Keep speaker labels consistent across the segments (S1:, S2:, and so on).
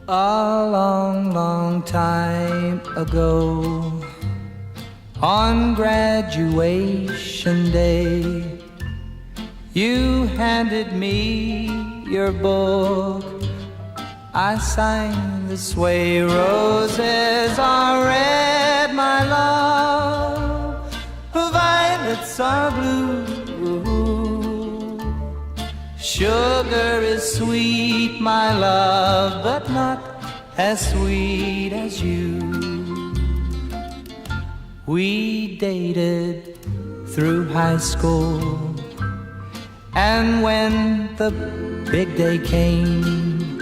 S1: A long, long time ago, on graduation day, you handed me your book. I signed this way: roses are red, my love, violets are blue. Sugar is sweet, my love, but not as sweet as you. We dated through high school, and when the big day came,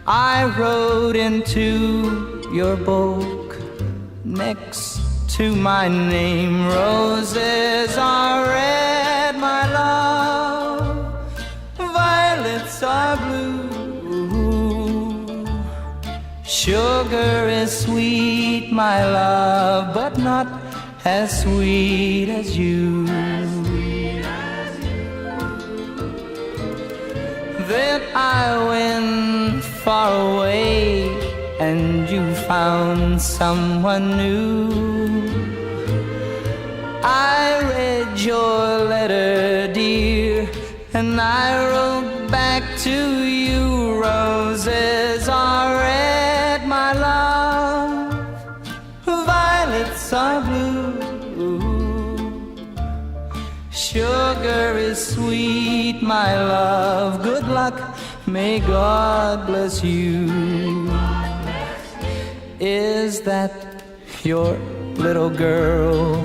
S1: I wrote into your book next to my name: roses are red, my love, violets are blue. Sugar is sweet, my love, but not as sweet as you. Then I went far away, and you found someone new. I read your letter, dear, and I wrote back to you: roses are red, my love, violets are blue. Sugar is sweet, my love, good luck, may God bless you. Is that your little girl?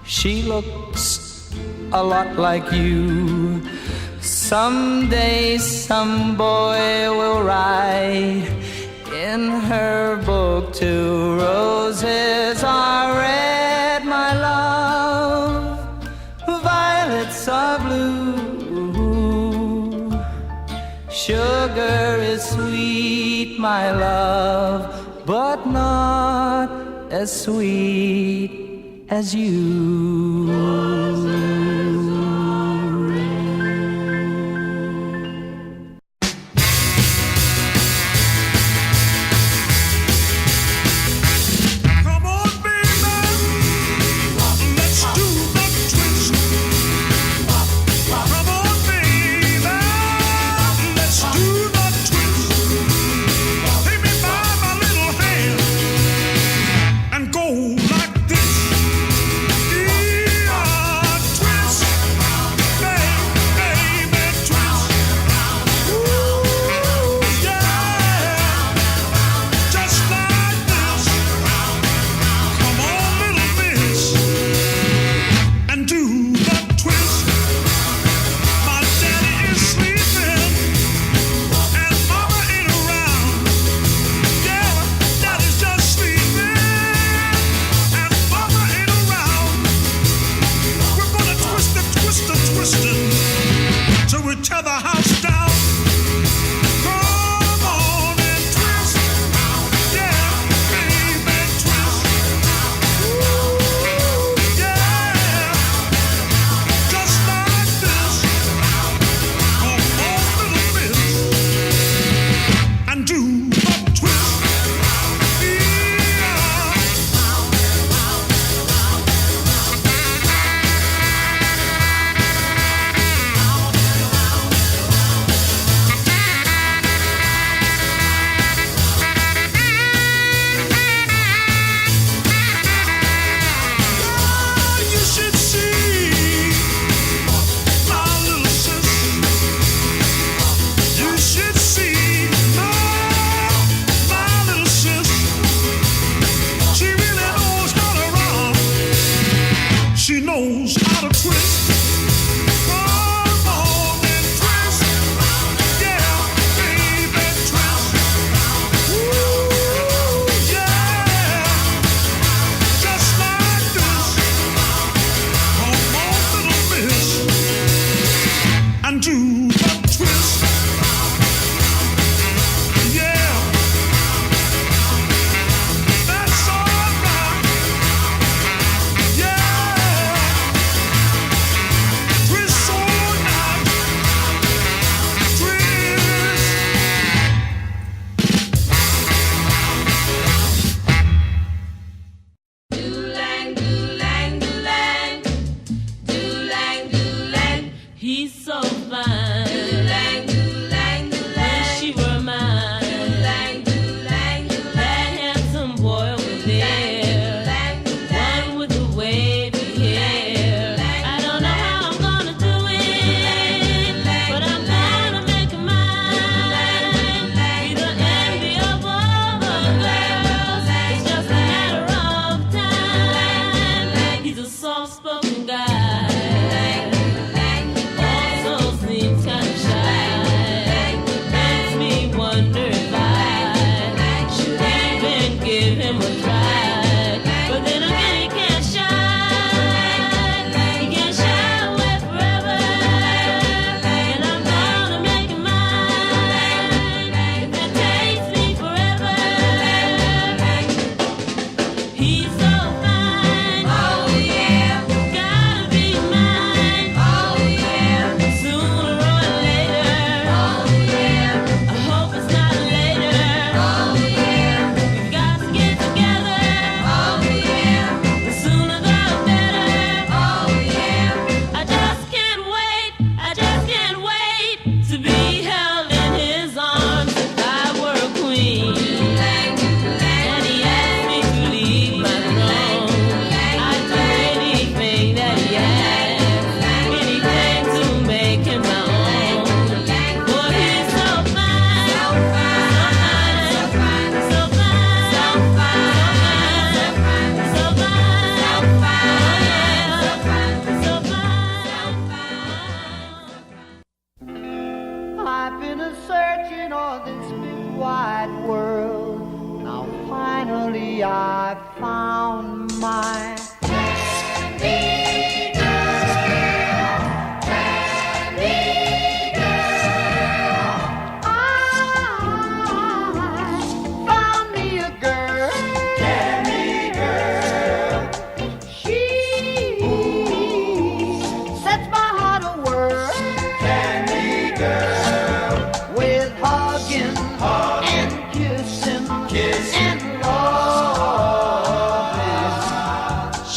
S1: She looks a lot like you. Someday some boy will write in her book too: roses are red, my love, violets are blue. Sugar is sweet, my love, but not as sweet as you.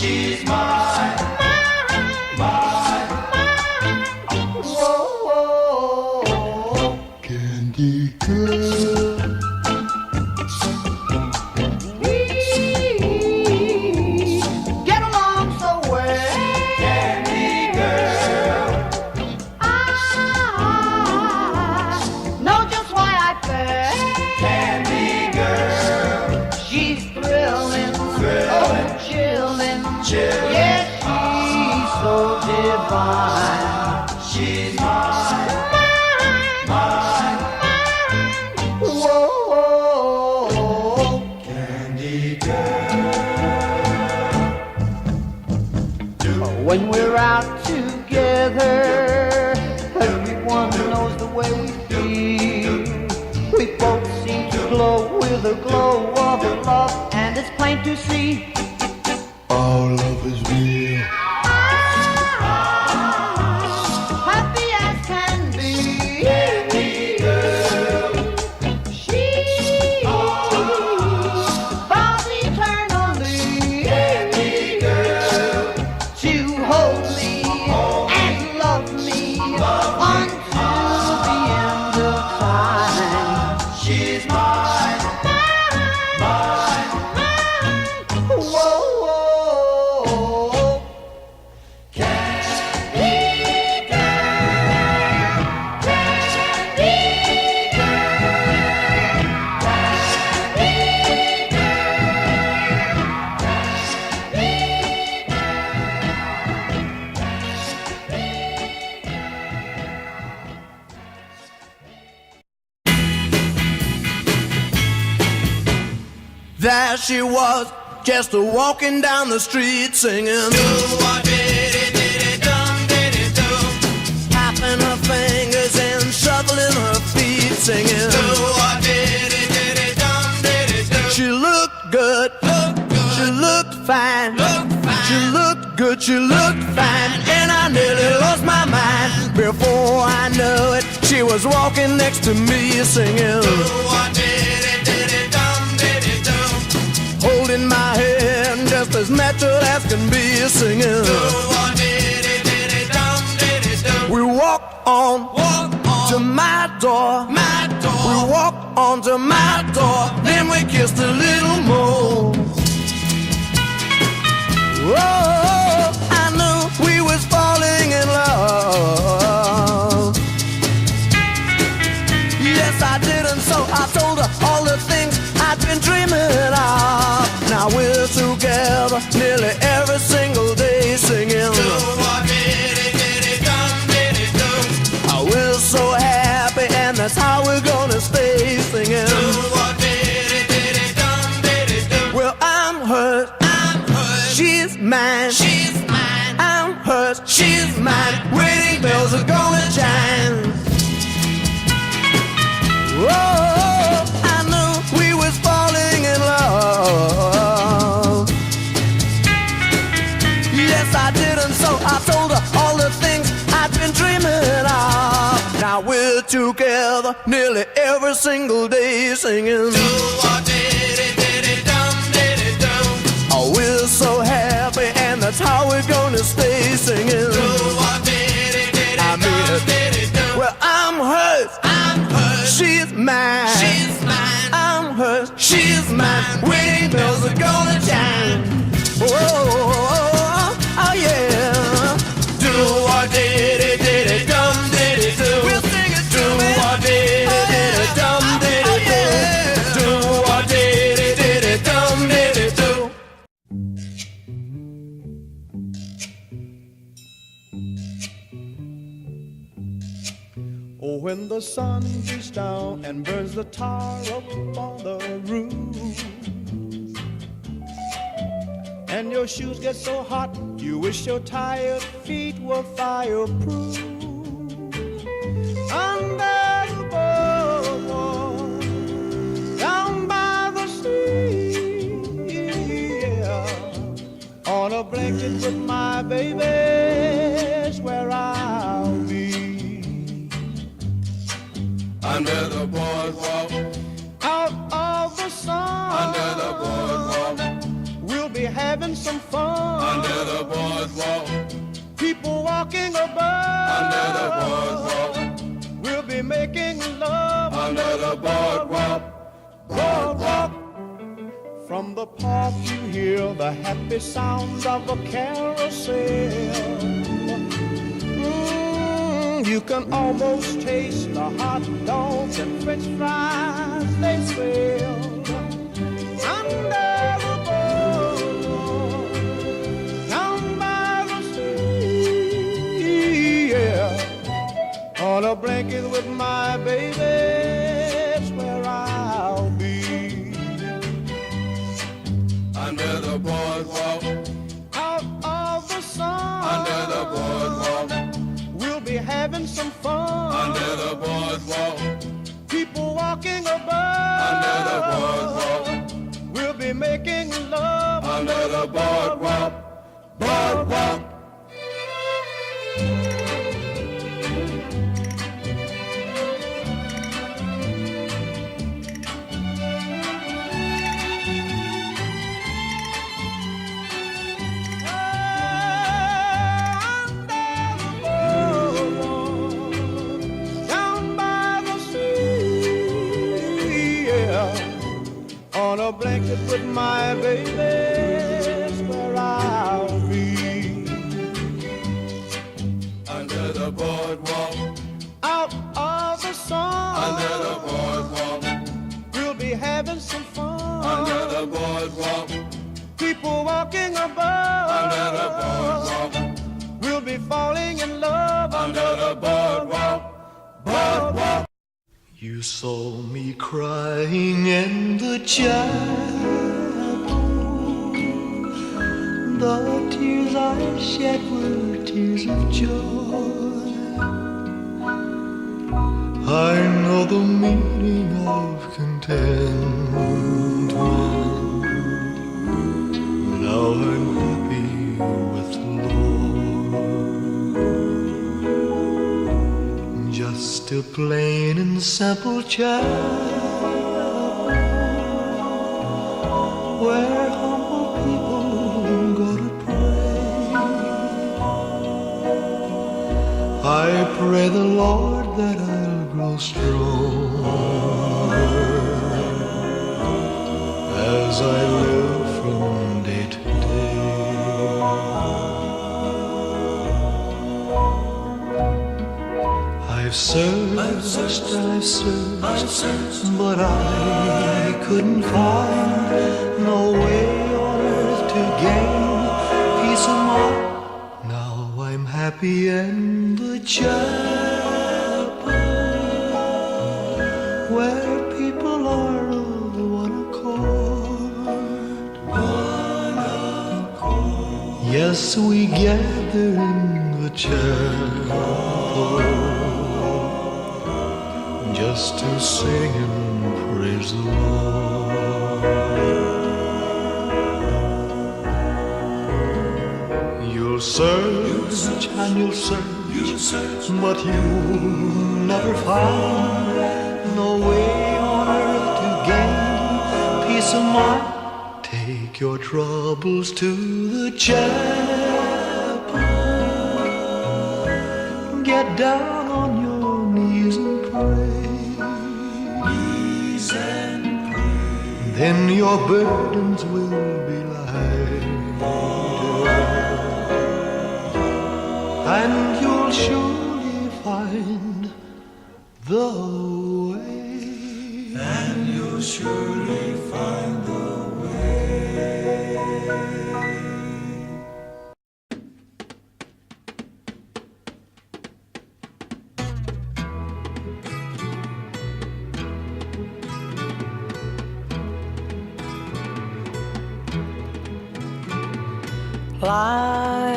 S1: she's mine, mine, mine. Whoa, candy girl. We get along so well, candy girl. I know just why I fell, candy girl. She's thrilling, oh chilling, yes, she's so divine. She's mine, mine, mine. Whoa, candy girl. When we're out together, everyone knows the way we feel. We both seem to glow with a glow of love, and it's plain to see our love is real. Happy as can be, candy girl. She vows eternally, candy girl, to hold me and love me until the end of time. She's mine, mine, mine. Whoa, candy girl, candy
S2: There she was, just walking down the street singing, tapping her fingers and shuffling her feet singing. She looked good, she looked fine, she looked good, she looked fine, and I nearly lost my mind. Before I knew it, she was walking next to me singing, holding my hand just as natural as can be singing. We walked on to my door. We walked on to my door. Then we kissed a little more. Oh, I knew we was falling in love. Yes, I did, and so I told her all the things I'd been dreaming of. Now we're together nearly every single day singing. Oh, we're so happy, and that's how we're gonna stay singing. Well, I'm hers, she's mine, I'm hers, she's mine. Wedding bells are gonna chime. Oh, I knew we was falling in love. Yes, I did, and so I told her all the things I'd been dreaming of. Now we're together nearly every single day singing. Oh, we're so happy, and that's how we're gonna stay singing. I mean it. Well, I'm hers, she's mine, I'm hers, she's mine. Wedding bells are gonna chime. Oh, oh yeah. Do what did it dum did it do. We'll sing it do what did it dum did it do. Do what did it dum did it do.
S3: Oh, when the sun beats down and burns the tar up on the roof, and your shoes get so hot you wish your tired feet were fireproof. Under the boardwalk, down by the sea, yeah, on a blanket with my baby's where I'll be.
S2: Under the boardwalk,
S3: Out of the sun,
S2: under the boardwalk,
S3: we'll be having some fun. From the park you hear the happy sounds of a carousel. You can almost taste the hot dogs and french fries they sell. Under the boardwalk, down by the sea, yeah. On a blanket with my baby, it's where I'll be.
S2: Under the boardwalk,
S3: Out of the sun,
S2: under the boardwalk,
S3: we'll be having some fun.
S2: under the boardwalk,
S3: People walking above,
S2: under the boardwalk,
S3: we'll be making love
S2: under the boardwalk, boardwalk.
S3: Down by the sea, yeah. On a blanket with my baby, is where I'll be.
S2: Under the boardwalk,
S3: Out of the sun,
S2: under the boardwalk,
S3: we'll be having some fun.
S2: under the boardwalk,
S3: People walking above,
S2: under the boardwalk,
S3: we'll be falling in love
S2: under the boardwalk, boardwalk.
S4: You saw me crying in the chapel. The tears I shed were tears of joy. I know the meaning of contentment. Now I'm happy with the Lord. Just a plain and simple chapel where humble people go to pray. I pray the Lord that I'll grow stronger as I live from day to day. I've searched, but I couldn't find no way on earth to gain peace of mind. Now I'm happy in the chapel where people are of one accord. Yes, we gather in the chapel just to sing and praise the Lord. You'll search and you'll search, but you'll never find no way on earth to gain peace of mind. Take your troubles to the chapel. Get down on your knees and pray. Then your burdens will be lighter, and you'll surely find the way. And you'll surely find the way.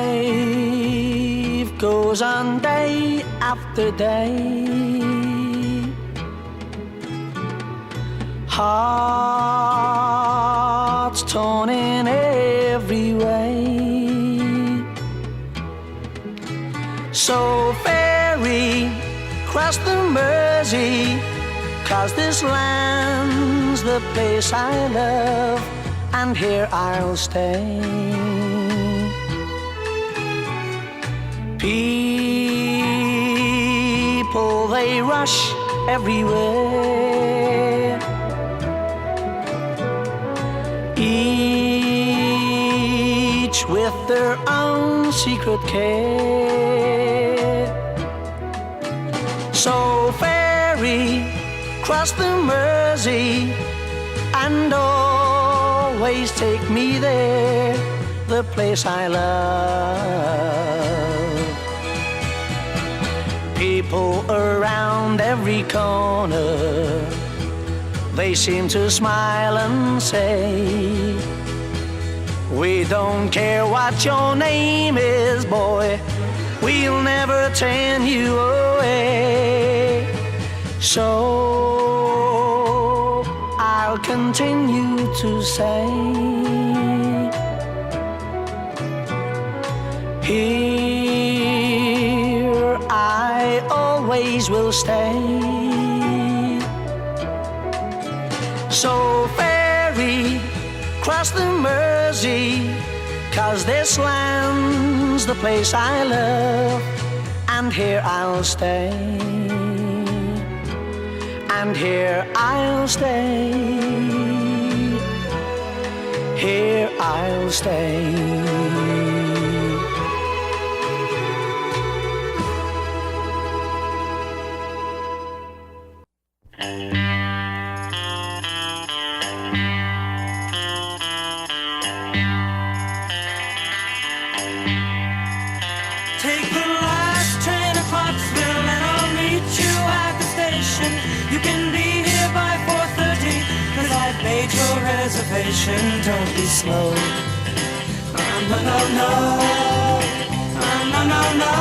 S5: Life goes on day after day. Hearts torn in every way. So ferry cross the Mersey, 'cause this land's the place I love, and here I'll stay. People, they rush everywhere. with their own secret care. So ferry, cross the Mersey, and always take me there, the place I love. People around every corner, they seem to smile and say, we don't care what your name is, boy, we'll never turn you away. So I'll continue to say, here I always will stay. So ferry, cross the Mersey, 'cause this land's the place I love, and here I'll stay, and here I'll stay, here I'll stay.
S6: Take the last train to Clarksville and I'll meet you at the station. You can be here by 4:30, 'cause I've made your reservation. Don't be slow. No, no, no. No, no, no.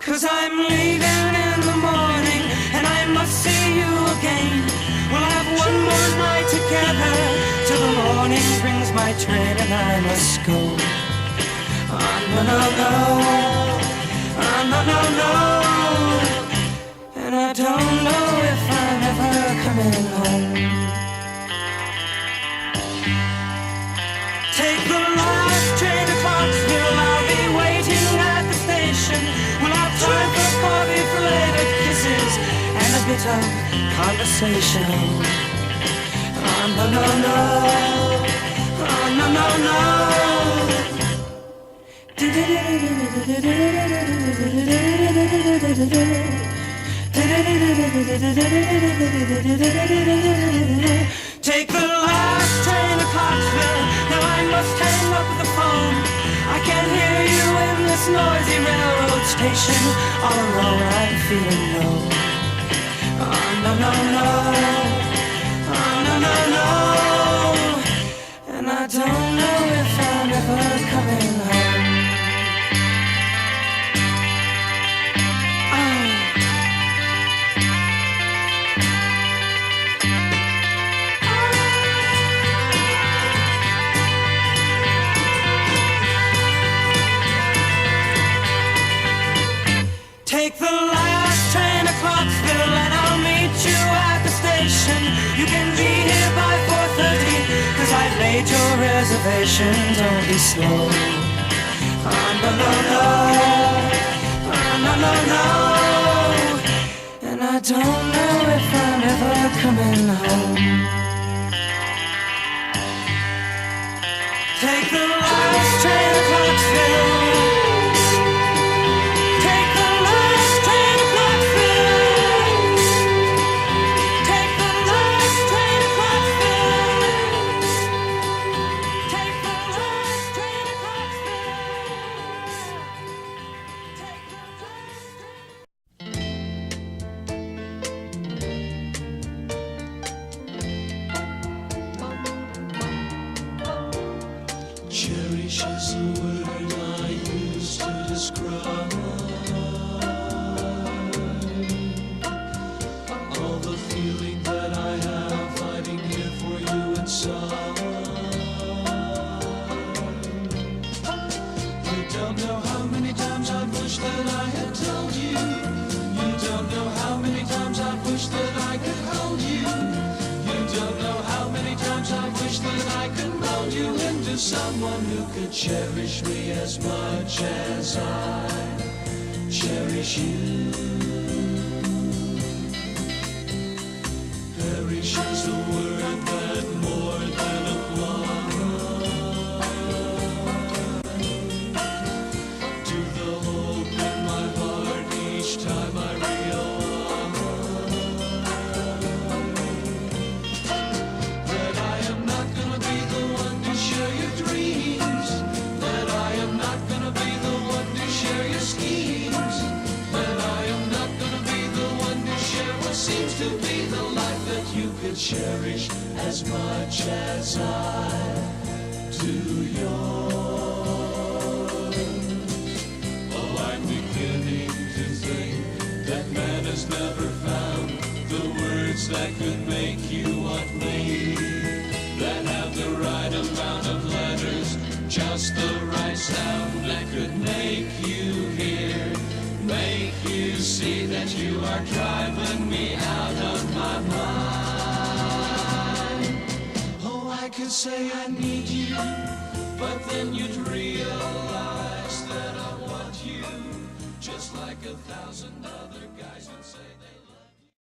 S6: 'Cause I'm leaving in the morning and I must see you again. We'll have one more night together till the morning brings my train and I must go. No, no, no, no, no, no. And I don't know if I'm ever coming home. Take the last train to Clarksville, I'll be waiting at the station. We'll have time for coffee, for later kisses, and a bit of conversation. No, no, no, no, no, no. Take the last train to Clarksville. Now I must hang up the phone. I can't hear you in this noisy railroad station. All alone I'm feeling low. No, no, no. No, no, no. And I don't know if I'm ever coming home. Take the last train to Clarksville and I'll meet you at the station. You can be here by 4:30, 'cause I've made your reservation. Don't be slow. No, no, no. No, no, no. And I don't know if I'm ever coming home. Take the last train to Clarksville.
S4: Cherish is the word I use to describe all the feeling that I have fighting here for you inside. You don't know how many times I've wished that I had told you. You don't know how many times I've wished that I could hold you. You don't know how many times I've wished that I could mold you into someone who could cherish me as much as I cherish you. Perish is the word that more than a quarrel
S2: cherish as much as I do yours. Oh, I'm beginning to think that man has never found the words that could make you want me, that have the right amount of letters, just the right sound that could make you hear, make you see that you are driving me out of my mind. Oh, I could say I need you, but then you'd realize that I want you, just like 1,000 other guys would say they